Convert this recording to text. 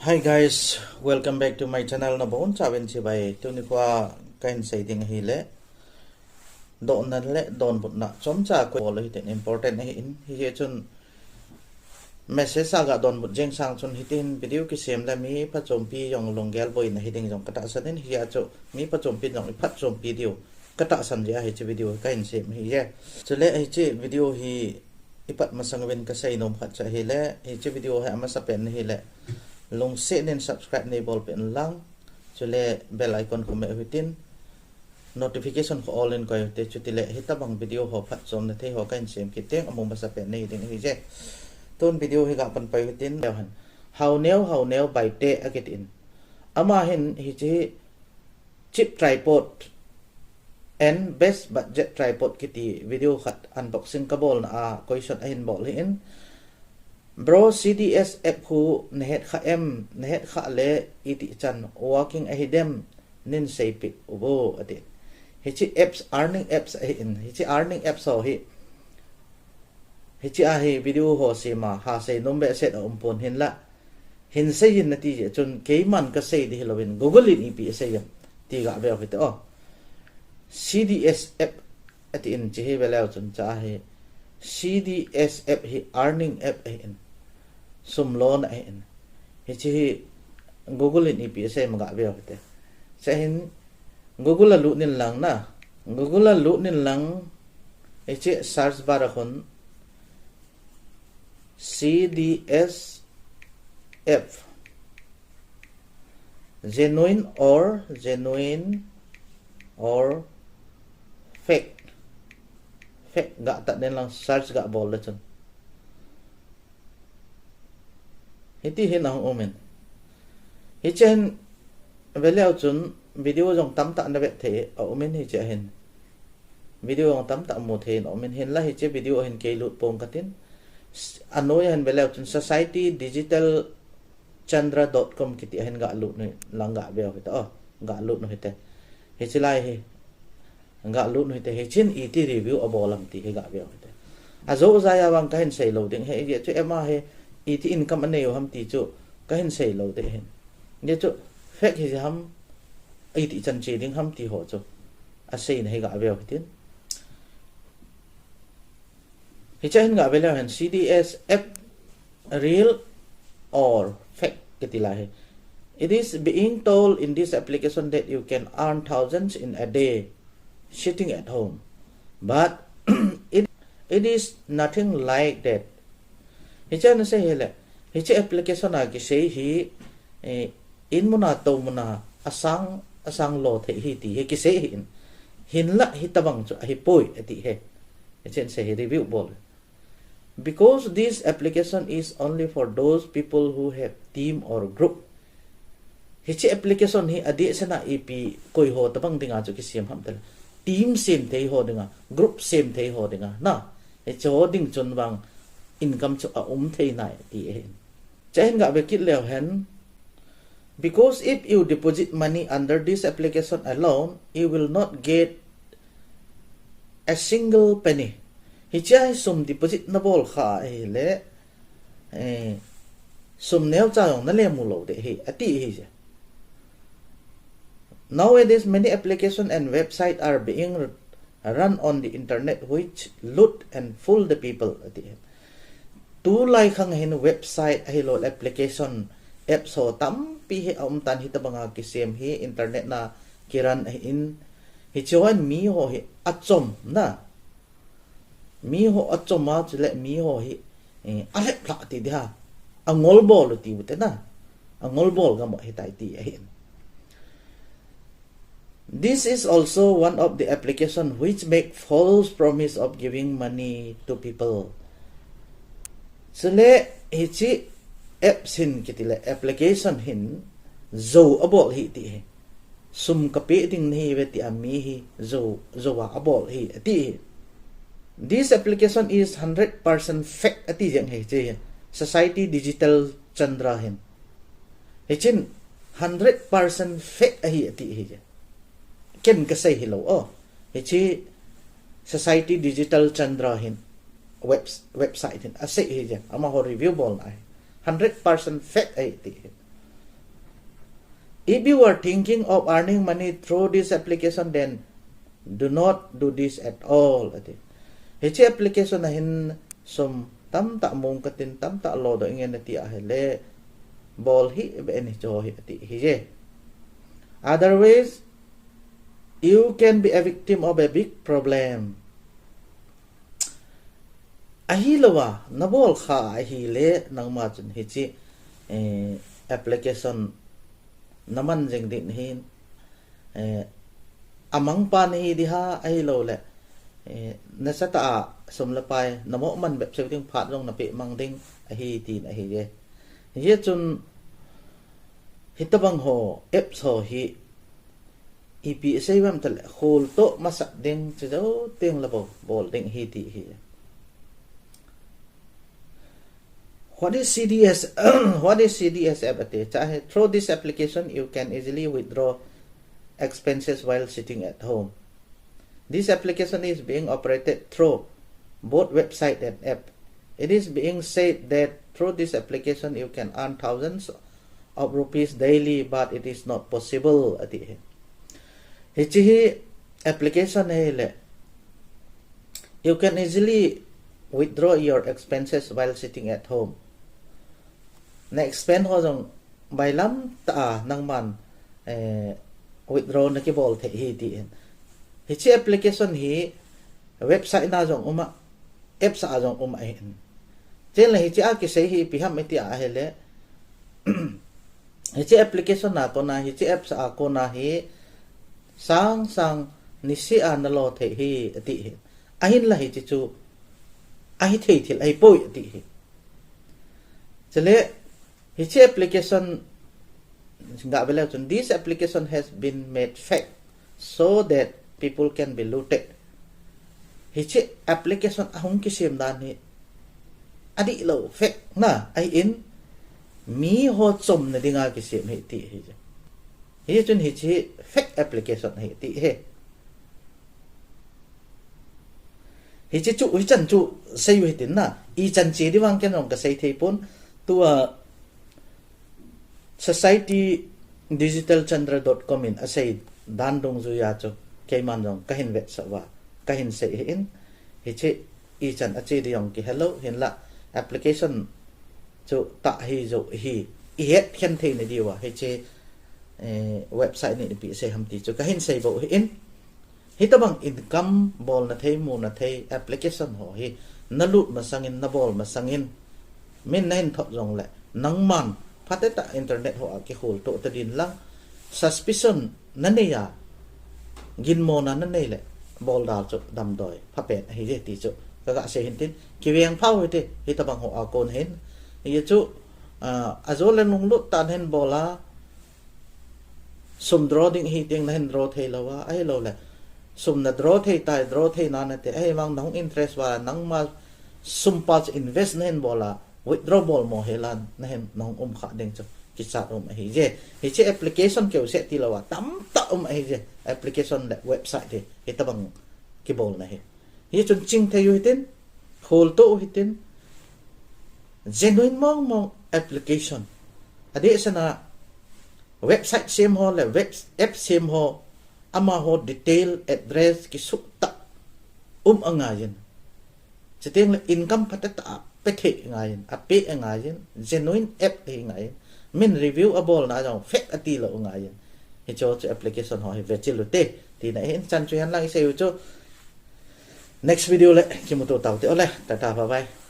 Hi guys, welcome back to my channel na bon chaben si bai tuni kwa kain setting hile don nan le don but na chom cha ko lo hitin important hi in hi chun message aga don but jeng sang chun hitin video ki sem la mi pa chom pi yong longgel boy na hiting jong kata sanin hi acho mi pa chom pi jong phat chom video kata san ja hi chi video kain sem hi ye chule hi chi video hi ipat masang wen ka sai nom khat cha hi le hi chi video ha ma sa pen hi le long se nên subscribe này bol pen lang chule bell icon ko me hitin notification for all in ko te chutile hita bang video ho phat som na the ho kan sem ki teng among basa pen nei ding hi je ton video hi ga pan pai hitin han how new by te akit in ama hin hi chi chip tripod and best budget tripod kiti video khat unboxing ka bol na koi shot hin bol hin bro CDS app hu nehet kha em nehet kha le iti chan working ahidem nin sei pit ubo ati hichi apps earning apps in hichi earning apps so hichi a hi video ho sima ha sei nombe set pon hin la hin sei hin nati je chun ke man ka sei di helowin google in ip sei yam ti ga be hite o CDS app ati in chi he belao chun cha he CDS app hi earning app in sum loan in hi google in ip sai maga be hote sai hin google lu nin lang na google lu nin lang hi search bar khon CDS app genuine or fake ga ta nen lang search ga bol la chun hiti hin ang omen hi chen veleo chun video jong tam ta na be the omen hi che hin video jong tam ta mo the omen hin la hi che video hin ke lut pong katin anoi hin veleo chun society digital chandra.com kiti hin ga lut ni lang ga be ho ga lut no hite hi chilai hi ga lut no hite hi chin it review abolam ti hi ga be ho hite azo za ya wang ka hin sei lo ding he ye chu ema he it income ane yo ham ti chu ka hin sei lo de hin ye chu fake hi ham it chan chi ding ham ti ho chu a sei nei ga be tin hi chen ga be la han CDS app real or fake ketila he it is being told in this application that you can earn thousands in a day sitting at home but it is nothing like that hi chen se hele hi che application a ki sei hi in muna to muna asang lo the hi ti he ki sei hin la hi tabang chu hi poi ati he hi chen se review bol because this application is only for those people who have team or group hi che application hi adi sana ep koi ho tabang dinga chu ki sim ham tel team sim thei ho dinga group sim thei ho dinga na e cho ding chun wang income chu thei nai ti hen chen ga be kit lew hen because if you deposit money under this application alone you will not get a single penny hi chai sum deposit na bol kha le sum neo cha yong na le mu lo de hi ati hi je nowadays many applications and websites are being run on the internet which loot and fool the people ati tu lai khang hin website hi lo application app so tam pi he tan hi tabanga ki sem hi internet na kiran in hi chuan mi ho hi achom na mi ho achoma chule mi ho hi a he phla ti dia angol bol ti ute na angol bol ga mo hi tai ti hin this is also one of the application which make false promise of giving money to people sele hichi apps hin kitile application hin zo abol hi ti sum kape ding ni veti ami hi zo wa abol hi ti this application is 100% fake ati jeng he che society digital chandra hin hichin 100% fake hi ati hi ken ka sai hi lo hichi society digital chandra hin website hin ase hi ja ama ho review bol ai 100% fake ai ti If you are thinking of earning money through this application, then do not do this at all. Hi chi application na hin som tam ta mong katin tam ta lo do ngen ti a hele bol hi be ni cho hi ti hi je. Otherwise, you can be a victim of a big problem. Ahilawa nabol kha ahile nang ma chun hi chi application naman jeng din hin amang pan hi di ha ahilo le nasata somlapai namo man bep sevting phat rong na pe mang ding ahi tin ahi je ye chun hitabang ho app so hi ep seiwam tal khol to masak ding chdo teng labo bol ding hi ti hi. What is CDS? What is CDS app? Through this application, you can easily withdraw expenses while sitting at home. This application is being operated through both website and app. It is being said that through this application, you can earn thousands of rupees daily, but it is not possible. Hichi application you can easily withdraw your expenses while sitting at home. Na expense ho jong by lam ta nang man withdraw na ki bol the hi ti hi chi application hi website na jong uma app sa jong uma hin chen la hi chi a ki sei hi pi ham ti a hele hi chi application na ko na hi chi app sa ko na hi sang ni si a na lo the hi ti hi a hin la hi chi chu a hi thei thil ai poi ti hi chele Hichi application this application has been made fake so that people can be looted. Hichi application ahong kisim dan hi adi lo fake na ai in mi ho chom na dinga kisim hi ti hi. Hi chun hichi fake application hi ti he. Hichi chu ui chan chu sei wi tin na I chan chi di wang ken rong ka sei thei pon tua societydigitalchandra.com in asay dandong zuya cho kay man jong kahin vet sawa kahin se in hichi I chan achi di yong ki hello hin la application cho ta hi zo hi I het khen the ni diwa hichi website ni pi se ham ti cho kahin se bo in hitabang income bol na thei mu na thei application ho hi nalut masangin na bol masangin min nain thot jong le nang man Pateta internet ho aki khol to tadin lang suspicion naneya ginmo na nanele bol dal cho dam doi phapet hi je ti cho kaga se hintin kiweng phau hite hitabang ho akon hen ye chu azol nung lut tan hen bola sum draw ding hi ting na hen draw thei lawa ai lo le sum na draw thei tai draw thei na na te ai mang nong interest wa nang ma sum pas invest nen bola withdrawal mo helan na hem nong kha ding cho kisat hi je hi che application ke se ti lawa tam ta hi je application le website de hitabang ki bol na hi chun ching the yu hitin khol to hitin genuine mong application ade sana website sim ho le web app sim ho ama ho detail address ki sukta angayen chiteng le income patata pethe ngayen ape ngayen genuine app ngayen min review abol na jong fake ati lo ngayen hi cho application ho hi vechilute ti na hin chan chuan lang se cho next video le ki mo to taw te ole tata bye bye